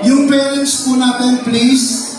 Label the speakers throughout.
Speaker 1: Yung parents po natin, please.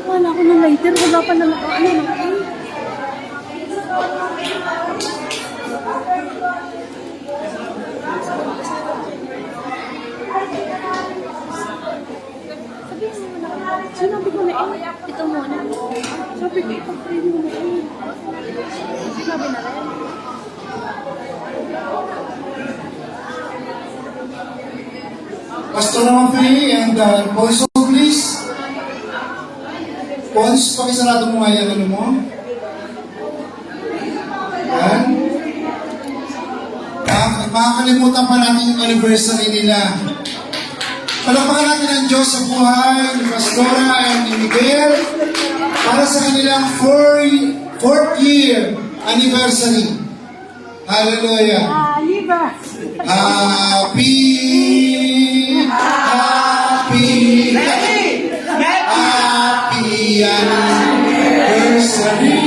Speaker 2: Wala ko ng lighter. Wala pa na nakaano na kayo. Sinabi ko na ito muna. Sabi ko, ipag-pray mo na Sinabi na rin.
Speaker 1: Pastor Humphrey and Bonso, please. Pons, pakisarado mo nga yung ano mo. Yan. Makakalimutan pa natin yung anniversary nila. Palakpakan natin ang Diyos sa buhay ni Pastora and ni Miguel para sa kanilang 4th year anniversary. Hallelujah. Happy anniversary.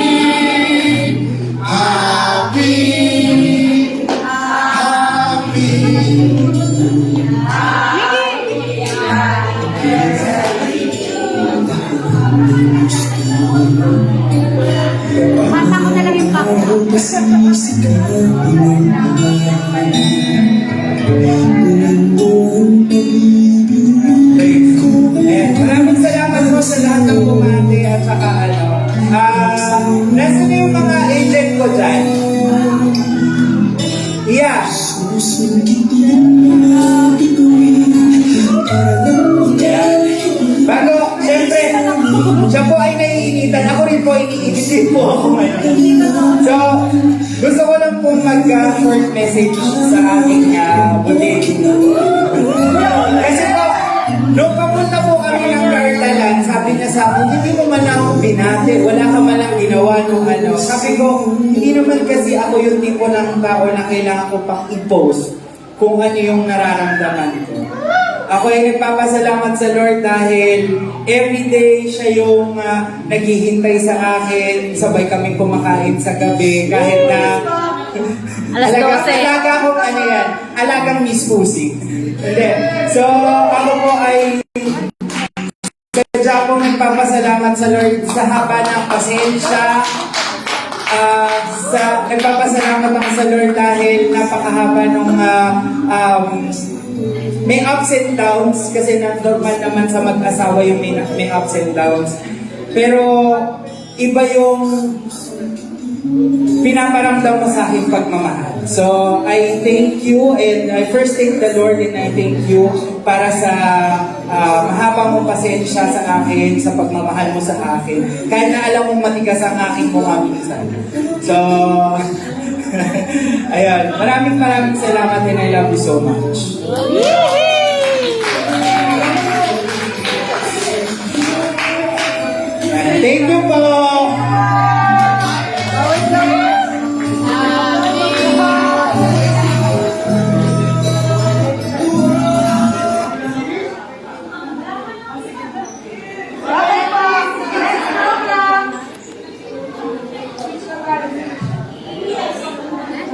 Speaker 2: Mata ko na lang yung pako.
Speaker 3: Maraming salamat po sa lahat ng bumati at saka nasa na yung mga agent ko dyan? Yeah. Bago, siyempre, siya po ay naiinitan. Ako rin po, iniinitin po ako ngayon. So, gusto ko lang po mag-short message sa aking butik. Kasi po, nung papunta po kami ng Cartalan, sabi niya sa akin, hindi mo man ako binati, wala ka man lang ginawa nung ano. Sabi ko, hindi naman kasi ako yung tipo ng tao na kailangan ko pang i-post kung ano yung nararamdaman ko. Ako ay nagpapasalamat sa Lord dahil everyday siya yung naghihintay sa akin, sabay kaming kumakain sa gabi, kahit na
Speaker 2: Alas 12.
Speaker 3: alaga akong ano yan, alagang Miss Pussy. Hindi. So, ako po ay sadya pong nagpapasalamat sa Lord sa haba ng pasensya. Nagpapasalamat ako sa Lord dahil napakahaba nung may ups and downs kasi normal naman sa mag-asawa yung may ups and downs. Pero iba yung pinaparamdam mo sa aking pagmamahal. So, I thank you and I first thank the Lord and I thank you para sa mahabang mong pasensya sa akin, sa pagmamahal mo sa akin. Kahit na alam mong matigas ang aking mukha minsan. So, ayun. Maraming salamat and I love you so much. Thank you po!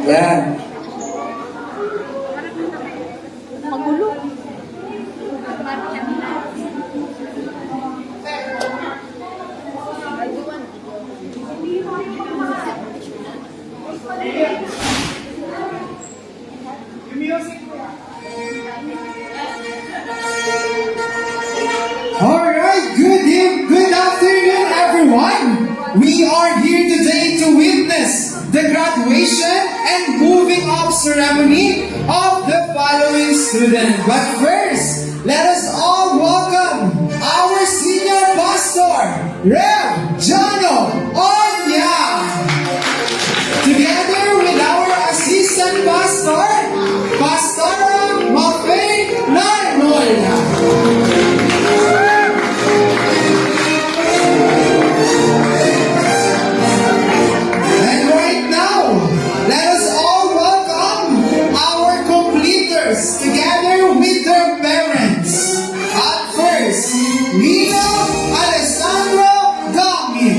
Speaker 3: Yan.
Speaker 2: Magulo.
Speaker 1: Alright, good afternoon everyone. We are here today to witness the graduation and moving up ceremony of the following student. But first, let us all welcome our senior pastor, Rev. Jono Onya, together with our assistant pastor, Pastora Mafay Narnola. Nino Alessandro Gami.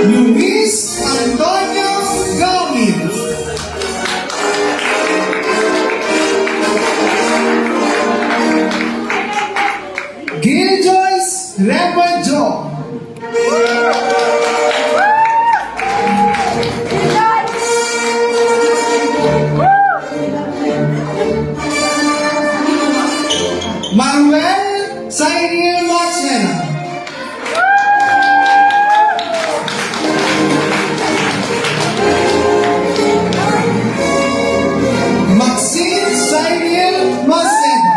Speaker 1: Luis Antonio Gami. Gil Joyce Rebajo. Manuel Cyril Marcena. Maxine Cyril Marcena.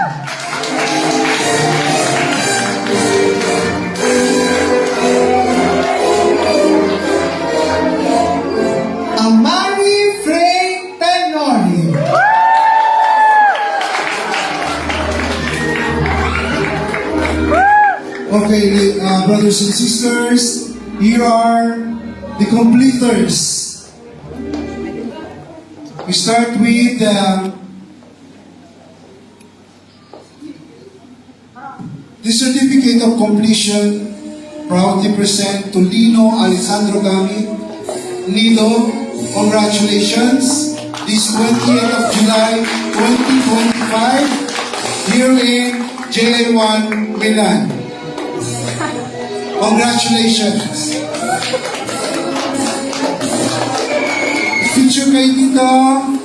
Speaker 1: Amari Frey Tenorio.
Speaker 4: Okay, brothers and sisters, here are the completers. We start with the certificate of completion. Proudly present to Lino Alessandro Gami. Nido, congratulations. This 20th of July 2025 here in JL1 Milan. Congratulations. Picture kayo dito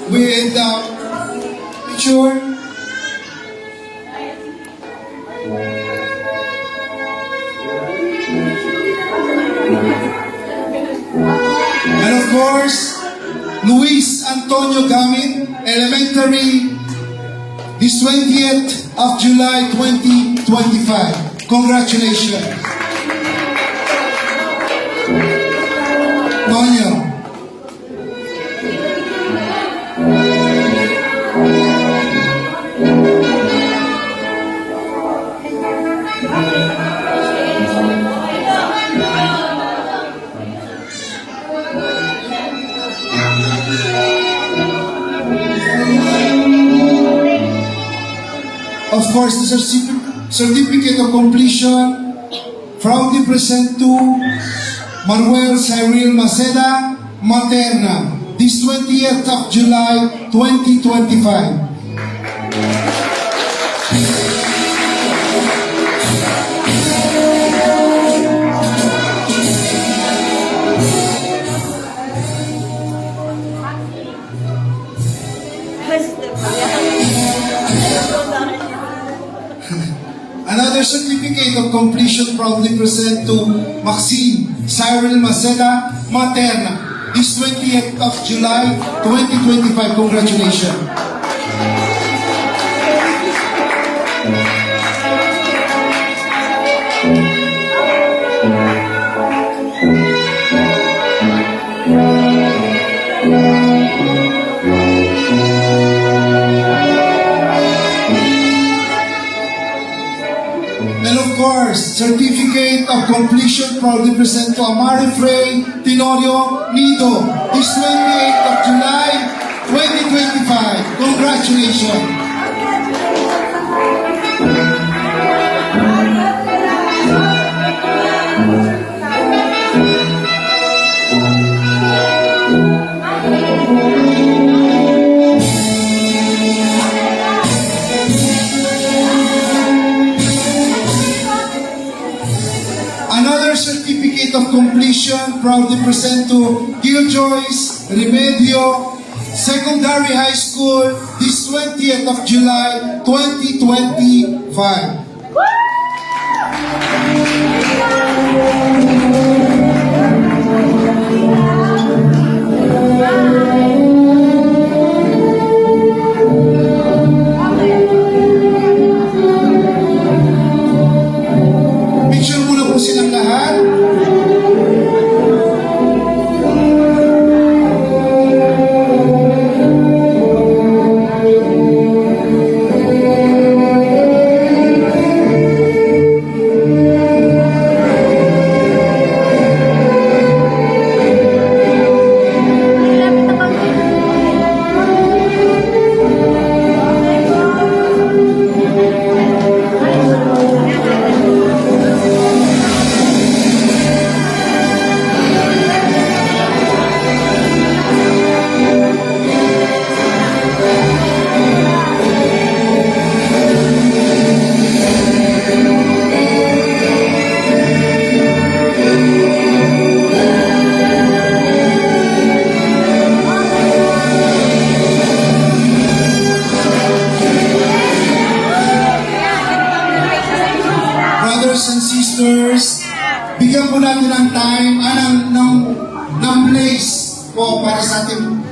Speaker 4: with picture. And of course, Luis Antonio Gamit, Elementary, this 20th of July 2025. Congratulations. Tonyo. Of course, the certificate of completion proudly present to Manuel Cyril Maceda Materna, this 20th of July 2025. Another certificate of completion proudly present to Maxine Cyril Maceda Materna, this 20th of July 2025. Congratulations. And of course, certificate of completion proudly present to Amari Frey Tenorio Nido, this 28th of July 2025. Congratulations. Another certificate of completion proudly present to Gil Joyce Remedio Secondary High School, this 20th of July 2025. Picture muna po silang lahat.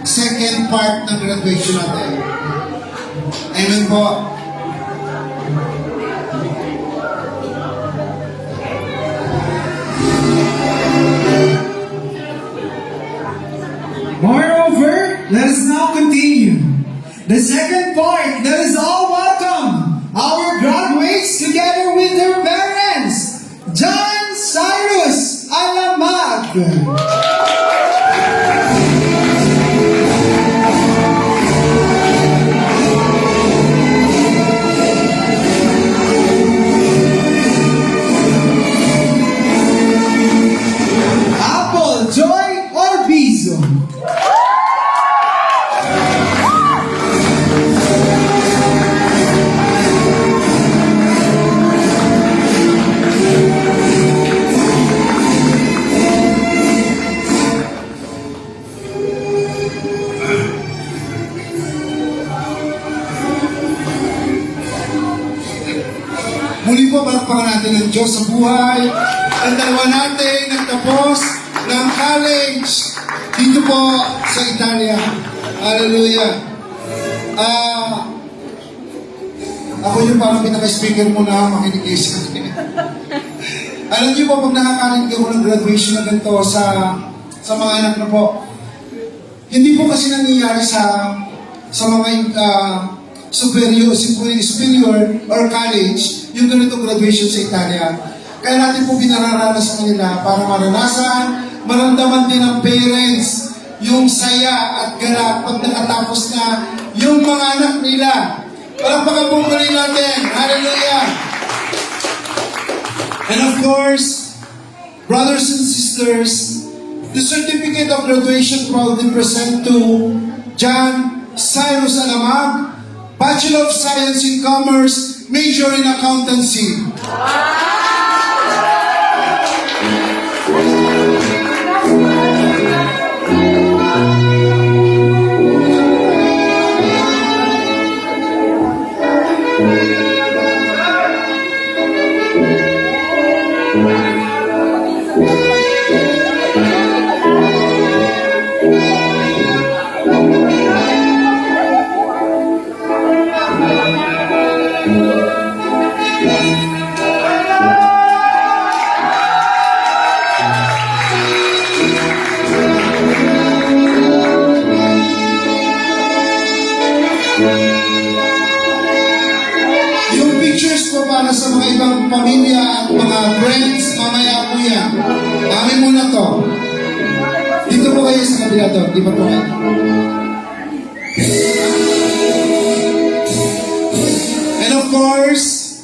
Speaker 4: second part ng graduation natin. Amen po.
Speaker 1: Moreover, let us now continue. The second part, let us all welcome our graduates together with their parents, John Cyrus Alamag. Apple Joy Orbizo.
Speaker 4: Muli po, palakpakan natin ng Diyos sa buhay. Ang dalawa natin nagtapos ng college dito po sa Italia. Hallelujah. Ako yung parang pinaka-speaker mo na makinig kayo sa akin. Alam niyo po, pag nakakarinig ako ng graduation na ganito sa mga anak na po, hindi po kasi nangyayari sa mga superior or college, yung ganito graduation sa Italia. Kaya natin po pinararanas sa kanila para maranasan, maramdaman din ng parents yung saya at galak pag nakatapos na yung mga anak nila. Palakpakan po muli natin. Hallelujah! And of course, brothers and sisters, the certificate of graduation proudly present to John Cyrus Alamag, Bachelor of Science in Commerce, major in Accountancy. Yung pictures po para sa mga ibang pamilya at mga friends, mamaya po yan. Amin muna to. Dito po kayo sa kabila to. Di ba po kayo? And of course,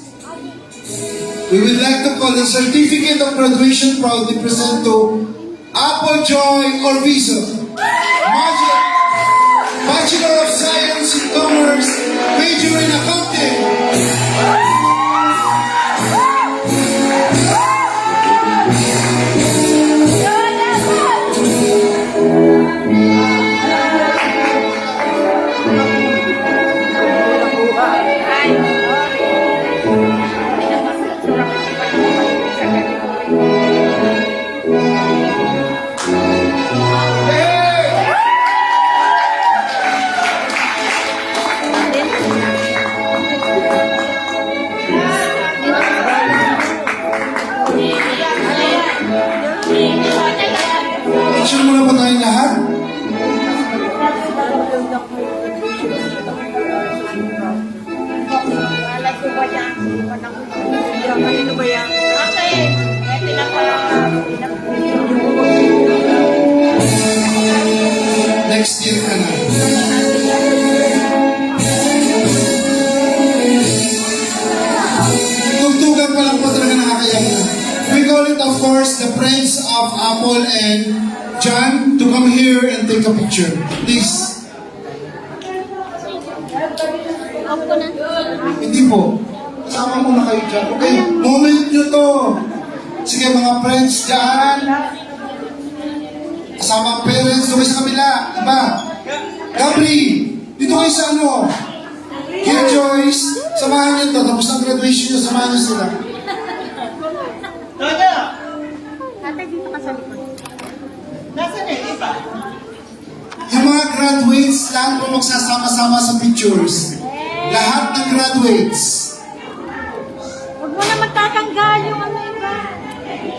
Speaker 4: we would like to call the certificate of graduation proudly present to Apple Joy Orbizo, Bachelor of Science in Commerce, major in Accounting. Picture muna po tayong lahat. Next year ka na. Tugtugan pa lang po talaga nakakaya na. We call it, of course, the Friends of Apple and John to come here and take a picture. Please. Hindi po. Sama muna kayo dyan. Okay, moment nyo to. Sige mga friends dyan. Kasama ang parents doon sa kabila. Diba? Gabri, dito kayo sa ano. Kaya Joyce, samahan nyo to. Tapos ang graduation nyo, samahan nyo sila.
Speaker 2: Tatay, dito ka sa likod.
Speaker 5: Nasaan eh, iba?
Speaker 4: Yung mga graduates lang po magsasama-sama sa pictures. Lahat ng graduates.
Speaker 2: Huwag mo na matatanggal yung ano iba.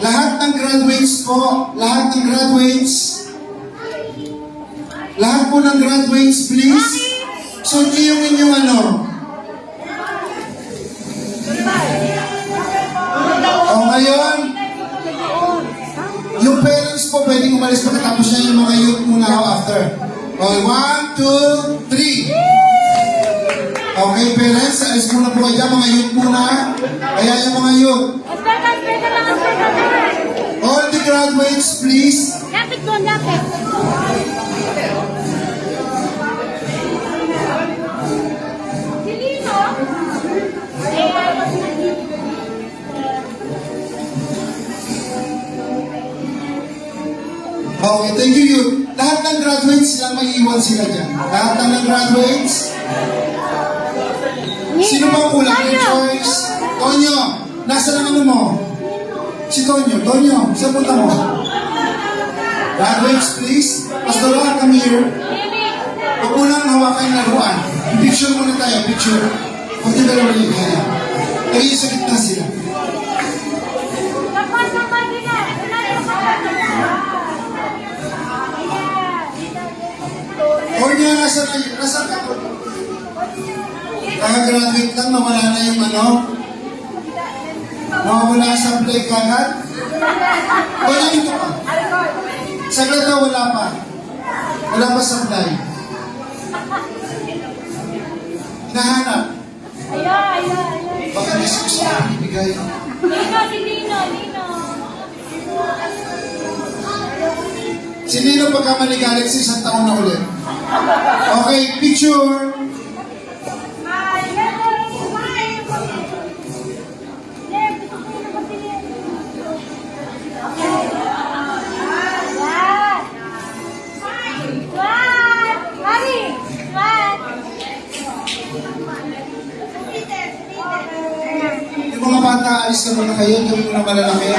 Speaker 4: Lahat ng graduates po. Lahat ng graduates. Lahat po ng graduates, please. So, yung inyong ano. O ngayon, yung parents po pwedeng umalis pagkatapos niya, yung mga youth muna ako after. Okay, 1, 2, 3. Okay, parents, alis muna po kayo dyan, mga youth muna. Kaya yung mga youth.
Speaker 2: Pwede lang.
Speaker 4: All the graduates, please.
Speaker 2: Lapit doon, lapit. Silino?
Speaker 4: Okay, thank you, youth. Lahat ng graduates lang maiiwan sila dyan. Lahat ng graduates. Sino ba kulang ng choice? Tonyo, nasa lang ano mo? Si Tonyo, saan punta mo? Graduates, please. Pastoral, come here. Huwag mo lang hawakan yung laruan. Picture muna tayo, picture. Huwag yung dalawa yung kaya. Kayo sa gitna sila. Tonyo, nasa ka? Kaka-graduate lang, nawala na yung ano? Nawawala sa play kagad? Tonyo, dito pa. Saglit na wala pa. Wala pa sa play. Hinahanap. Baka nasa gusto ko ibigay. Si Nino pagka maligalit sa isang taon na ulit. Okay, picture. Yung mga bata, alis na muna kayo, gawin mo na malalaki.